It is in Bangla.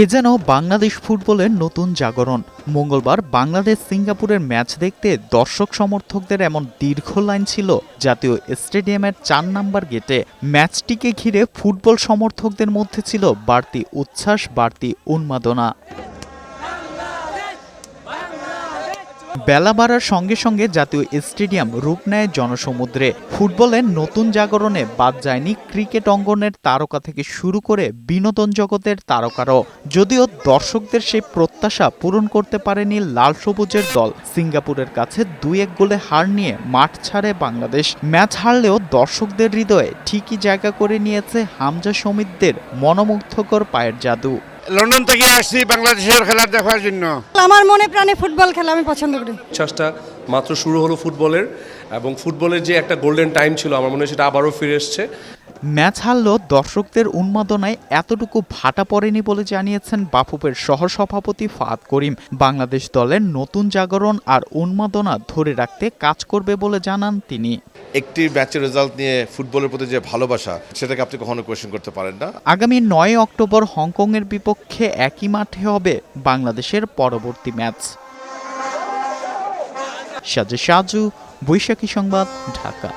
এ যেন বাংলাদেশ ফুটবলের নতুন জাগরণ। মঙ্গলবার বাংলাদেশ সিঙ্গাপুরের ম্যাচ দেখতে দর্শক সমর্থকদের এমন দীর্ঘ লাইন ছিল জাতীয় স্টেডিয়ামের ৪ নম্বর গেটে। ম্যাচটিকে ঘিরে ফুটবল সমর্থকদের মধ্যে ছিল বাড়তি উচ্ছ্বাস, বাড়তি উন্মাদনা। বেলা বাড়ার সঙ্গে সঙ্গে জাতীয় স্টেডিয়াম রূপ নেয় জনসমুদ্রে। ফুটবলের নতুন জাগরণে বাদ যায়নি ক্রিকেট অঙ্গনের তারকা থেকে শুরু করে বিনোদন জগতের তারকারও। যদিও দর্শকদের সেই প্রত্যাশা পূরণ করতে পারেনি লাল সবুজের দল। সিঙ্গাপুরের কাছে ২-১ গোলে হার নিয়ে মাঠ ছাড়ে বাংলাদেশ। ম্যাচ হারলেও দর্শকদের হৃদয়ে ঠিকই জায়গা করে নিয়েছে হামজা সমিতদের মনোমুগ্ধকর পায়ের জাদু। লন্ডন থেকে আসছি বাংলাদেশের খেলা দেখার জন্য। আমার মনে প্রাণে ফুটবল খেলা আমি পছন্দ করি। উচ্ছ্বাসটা মাত্র শুরু হলো ফুটবলের, এবং ফুটবলের যে একটা গোল্ডেন টাইম ছিল আমার মনে হয় সেটা আবারও ফিরে এসছে। ম্যাচ হারলেও দর্শকদের উন্মাদনায় এতটুকু ভাটা পড়েনি বলে জানিয়েছেন বাফুফের সহসভাপতি ফাহাদ করিম। বাংলাদেশ দলের নতুন জাগরণ আর উন্মাদনা ধরে রাখতে কাজ করবে বলে জানান তিনি। একটি ম্যাচের রেজাল্ট নিয়ে ফুটবলের প্রতি যে ভালোবাসা, সেটাকে আপনি কখনো কোয়েশ্চেন করতে পারেন না। আগামী ৯ অক্টোবর হংকংয়ের বিপক্ষে একই মাঠে হবে বাংলাদেশের পরবর্তী ম্যাচ। সাজু, বৈশাখী সংবাদ, ঢাকা।